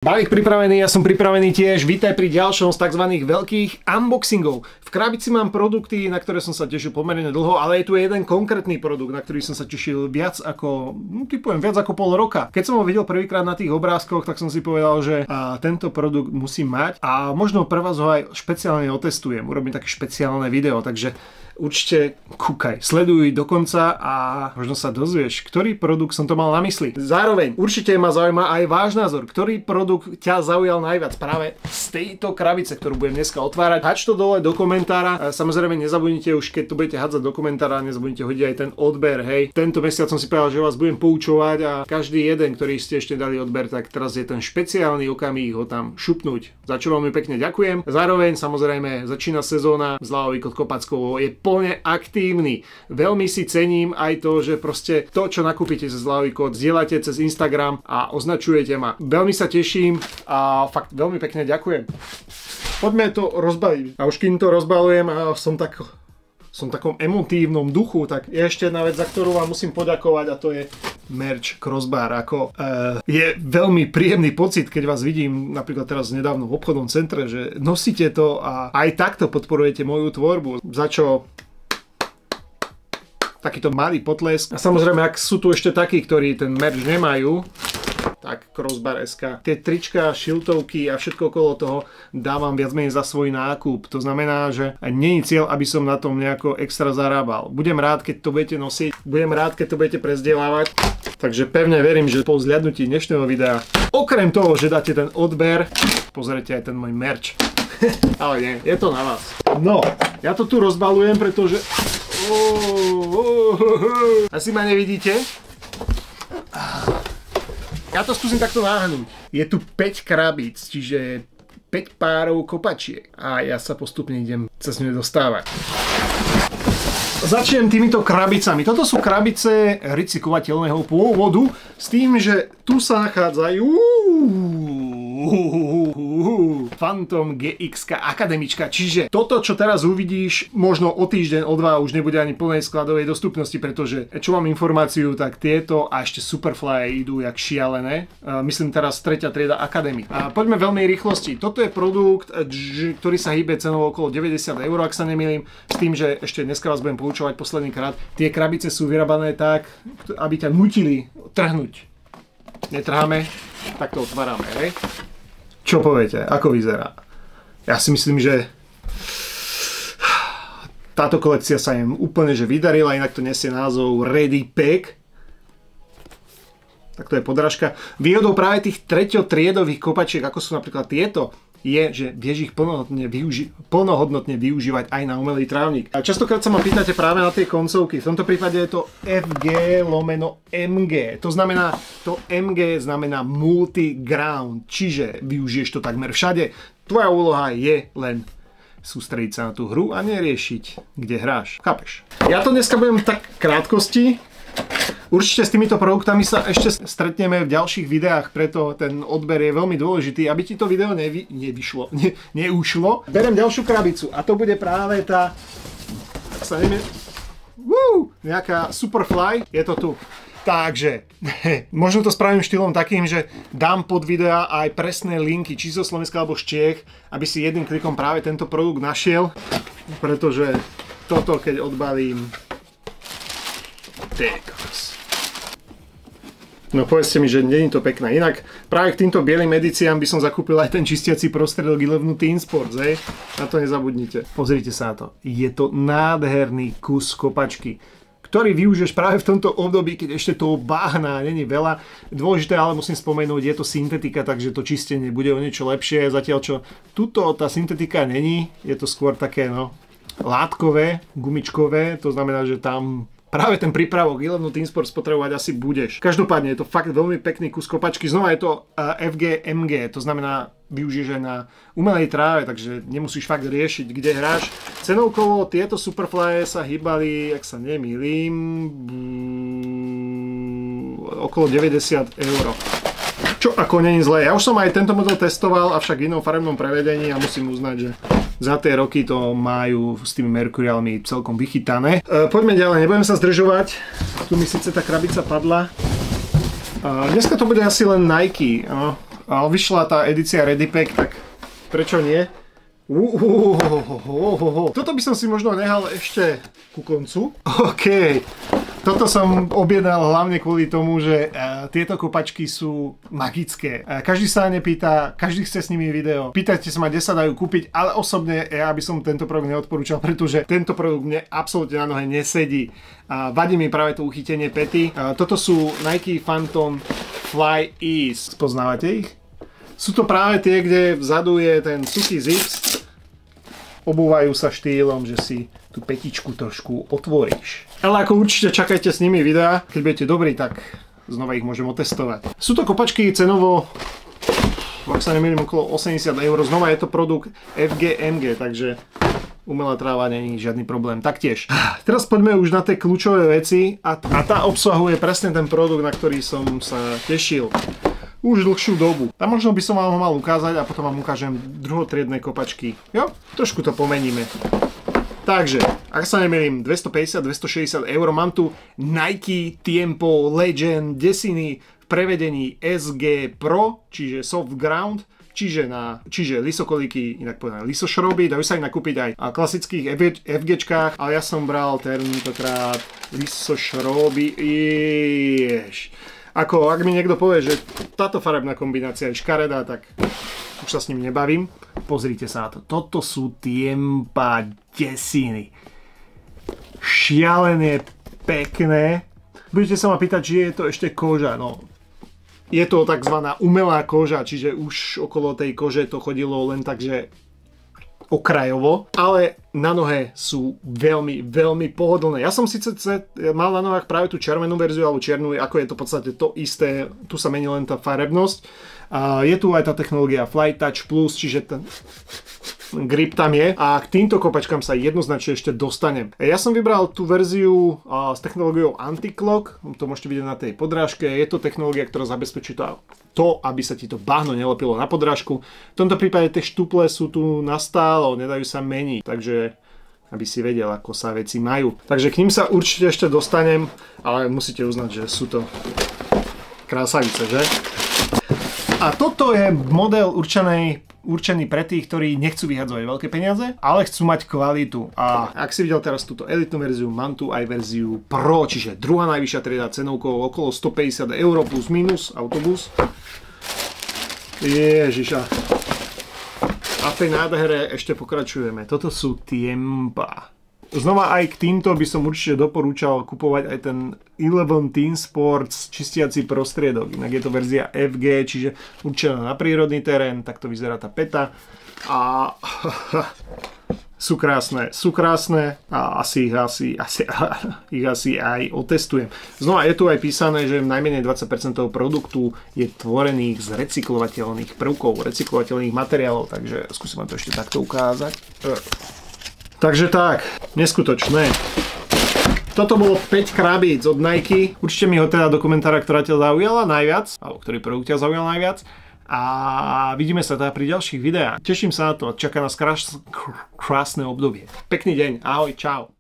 Balík pripravený, ja som pripravený tiež. Vítaj pri ďalšom z tzv. Veľkých unboxingov. V krabici mám produkty, na ktoré som sa tešil pomerne dlho, ale je tu jeden konkrétny produkt, na ktorý som sa tešil viac ako, viac ako pol roka. Keď som ho videl prvýkrát na tých obrázkoch, tak som si povedal, že tento produkt musím mať a možno pre vás ho aj špeciálne otestujem. Urobím také špeciálne video, takže určite kúkaj, sleduj do konca a možno sa dozvieš, ktorý produkt som to mal na mysli. Zároveň určite ma zaujíma aj váš názor, ktorý produkt ťa zaujal najviac práve z tejto krabice, ktorú budem dneska otvárať. Hač to dole do komentára. Samozrejme nezabudnite už, keď to budete hádzať do komentára, nezabudnite hodiť aj ten odber, hej. Tento mesiac som si povedal, že vás budem poučovať a každý jeden, ktorý ste ešte dali odber, tak teraz je ten špeciálny okamih ho tam šupnúť. Za čo veľmi pekne ďakujem. Zároveň samozrejme začína sezóna, Zľavový kód Kopackovo je plne aktívny. Veľmi si cením aj to, že proste to, čo nakúpite cez Zľavový kód, zdieľate cez Instagram a označujete ma. Veľmi sa teším a fakt veľmi pekne ďakujem. Poďme to rozbaliť. A už kým to rozbalujem a som v takom emotívnom duchu, tak je ešte jedna vec, za ktorú vám musím poďakovať, a to je merch Crossbar. Je veľmi príjemný pocit, keď vás vidím napríklad teraz nedávno v obchodnom centre, že nosíte to a aj takto podporujete moju tvorbu, za čo takýto malý potlesk. A samozrejme, ak sú tu ešte takí, ktorí ten merch nemajú, tak Crossbar.sk. Tie trička, šiltovky a všetko okolo toho dávam viac menej za svoj nákup. To znamená, že nie je cieľ, aby som na tom nejako extra zarábal. Budem rád, keď to budete nosiť, budem rád, keď to budete prezdielávať. Takže pevne verím, že po vzhľadnutí dnešného videa, okrem toho, že dáte ten odber, pozrite aj ten môj merch. Ale nie, je to na vás. No, ja to tu rozbalujem, pretože asi ma nevidíte. Ja to skúsim takto náhnuť. Je tu 5 krabíc, čiže 5 párov kopačiek. A ja sa postupne idem cez ňu dostávať. Začnem týmito krabicami. Toto sú krabice recyklovateľného pôvodu s tým, že tu sa nachádzajú Phantom GX akademička. Čiže toto, čo teraz uvidíš, možno o týždeň, o dva už nebude ani plnej skladovej dostupnosti, pretože čo mám informáciu, tak tieto a ešte Superfly idú jak šialené. Myslím teraz 3. trieda Academy. A poďme veľmi rýchlosti. Toto je produkt, ktorý sa hýbe cenou okolo 90 €, ak sa nemýlim, s tým, že ešte dneska vás budem poučovať posledný krát. Tie krabice sú vyrábané tak, aby ťa nutili trhnúť. Netrháme, tak to otvárame, hej? Čo poviete? Ako vyzerá? Ja si myslím, že táto kolekcia sa im úplne že vydarila, inak to nesie názov Ready Pack. Tak to je podrážka. Výhodou práve tých treťotriedových kopačiek, ako sú napríklad tieto, je, že vieš ich plnohodnotne využívať aj na umelý trávnik. A častokrát sa ma pýtate práve na tie koncovky. V tomto prípade je to FG/MG. To znamená, to MG znamená multi-ground, čiže využiješ to takmer všade. Tvoja úloha je len sústrediť sa na tú hru a neriešiť, kde hráš. Chápeš? Ja to dneska budem tak krátkosti. Určite s týmito produktami sa ešte stretneme v ďalších videách, preto ten odber je veľmi dôležitý, aby ti to video neušlo. Berem ďalšiu krabicu a to bude práve tá, tak sa neviem, nejaká Superfly, je to tu. Takže, možno to spravím štýlom takým, že dám pod videa aj presné linky, či zo Slovenska alebo z Čiech, aby si jedným klikom práve tento produkt našiel, pretože toto keď odbalím, no povedzte mi, že nie je to pekné. Inak práve k týmto bielým edíciám by som zakúpil aj ten čistiaci prostriedok Eleven Team Sports, hej? Na to nezabudnite. Pozrite sa na to. Je to nádherný kus kopačky, ktorý využiješ práve v tomto období, keď ešte toho váhna není veľa. Dôležité, ale musím spomenúť, je to syntetika, takže to čistenie bude o niečo lepšie. Zatiaľ čo tuto tá syntetika není, je to skôr také látkové, gumičkové, to znamená, že tam práve ten prípravok Eleven Team Sports potrebovať asi budeš. Každopádne je to fakt veľmi pekný kus kopačky. Znova je to FG/MG, to znamená využiješ aj na umelej tráve, takže nemusíš fakt riešiť, kde hráš. Cenovkovo tieto Superfly sa hýbali, ak sa nemýlim, okolo 90 €. Čo ako nie je zlé. Ja už som aj tento model testoval, avšak v inom farebnom prevedení a musím uznať, že za tie roky to majú s tými Mercurialmi celkom vychytané. Poďme ďalej, nebudem sa zdržovať. Tu mi síce tá krabica padla. Dneska to bude asi len Nike. vyšla tá edícia Ready Pack, tak prečo nie? Toto by som si možno nehal ešte ku koncu. OK. Toto som objednal hlavne kvôli tomu, že tieto kopačky sú magické. Každý sa na ne pýta, každý chce s nimi video. Pýtajte sa ma, kde sa dajú kúpiť, ale osobne ja by som tento produkt neodporúčal, pretože tento produkt mne absolútne na nohe nesedí. Vadí mi práve to uchytenie päty. Toto sú Nike Phantom Fly Ease. Poznávate ich? Sú to práve tie, kde vzadu je ten suchý zips. Obúvajú sa štýlom, že si tú petičku trošku otvoríš. Ale ako určite čakajte s nimi videa, keď budete dobrí, tak znova ich môžem otestovať. Sú to kopačky cenovo, ak sa nemýlim, okolo 80 €. Znova je to produkt FGMG, takže umelá tráva nie je žiadny problém. Taktiež. Teraz poďme už na tie kľúčové veci a tá obsahuje presne ten produkt, na ktorý som sa tešil už dlhšiu dobu. Tam možno by som vám ho mal ukázať a potom vám ukážem druhotriedne kopačky. Jo? Trošku to pomeníme. Takže, ak sa nemýlim, 250-260 €. Mám tu Nike Tiempo Legend desiny v prevedení SG Pro, čiže Soft Ground, čiže lisokolíky, inak povedané lisošroby, dajú sa ich nakúpiť aj v klasických FGčkách, ale ja som bral tentokrát lisošroby. Ako, ak mi niekto povie, že táto farebná kombinácia je škaredá, tak už sa s ním nebavím. Pozrite sa na to. Toto sú Tiempa desiny. Šialené pekné. Budete sa ma pýtať, či je to ešte koža. No, je to takzvaná umelá koža, čiže už okolo tej kože to chodilo len tak, že okrajovo, ale na nohe sú veľmi, veľmi pohodlné. Ja som síce mal na nohách práve tú červenú verziu, alebo čiernu, ako je to v podstate to isté, tu sa mení len tá farebnosť. Je tu aj tá technológia Fly Touch Plus, čiže ten grip tam je a k týmto kopačkám sa jednoznačne ešte dostanem. Ja som vybral tú verziu s technológiou Anti-Clock, to môžete vidieť na tej podrážke. Je to technológia, ktorá zabezpečí to, aby sa ti to bahno nelepilo na podrážku. V tomto prípade tie štuple sú tu nastálo, nedajú sa meniť, takže aby si vedel, ako sa veci majú. Takže k ním sa určite ešte dostanem, ale musíte uznať, že sú to krásavice, že? A toto je model určený pre tých, ktorí nechcú vyhadzovať veľké peniaze, ale chcú mať kvalitu. A ak si videl teraz túto elitnú verziu, mám tu aj verziu Pro, čiže druhá najvyššia trieda cenovkou okolo 150 € plus minus autobus. Ježiša. A v tej nádhere ešte pokračujeme. Toto sú Tiempa. Znova aj k týmto by som určite doporúčal kupovať aj ten 11 Team Sports čistiaci prostriedok. Inak je to verzia FG, čiže určená na prírodný terén, takto vyzerá tá päta. A sú krásne a asi ich aj otestujem. Znova je tu aj písané, že najmenej 20% produktu je tvorených z recyklovateľných prvkov, recyklovateľných materiálov, takže skúsim vám to ešte takto ukázať. Takže tak, neskutočné. Toto bolo 5 krabíc od Nike. Určite mi ho teda do komentára, ktorá ťa zaujala najviac, alebo ktorý produkt ťa zaujal najviac. A vidíme sa teda pri ďalších videách. Teším sa na to, čaká nás krásne obdobie. Pekný deň, ahoj, čau.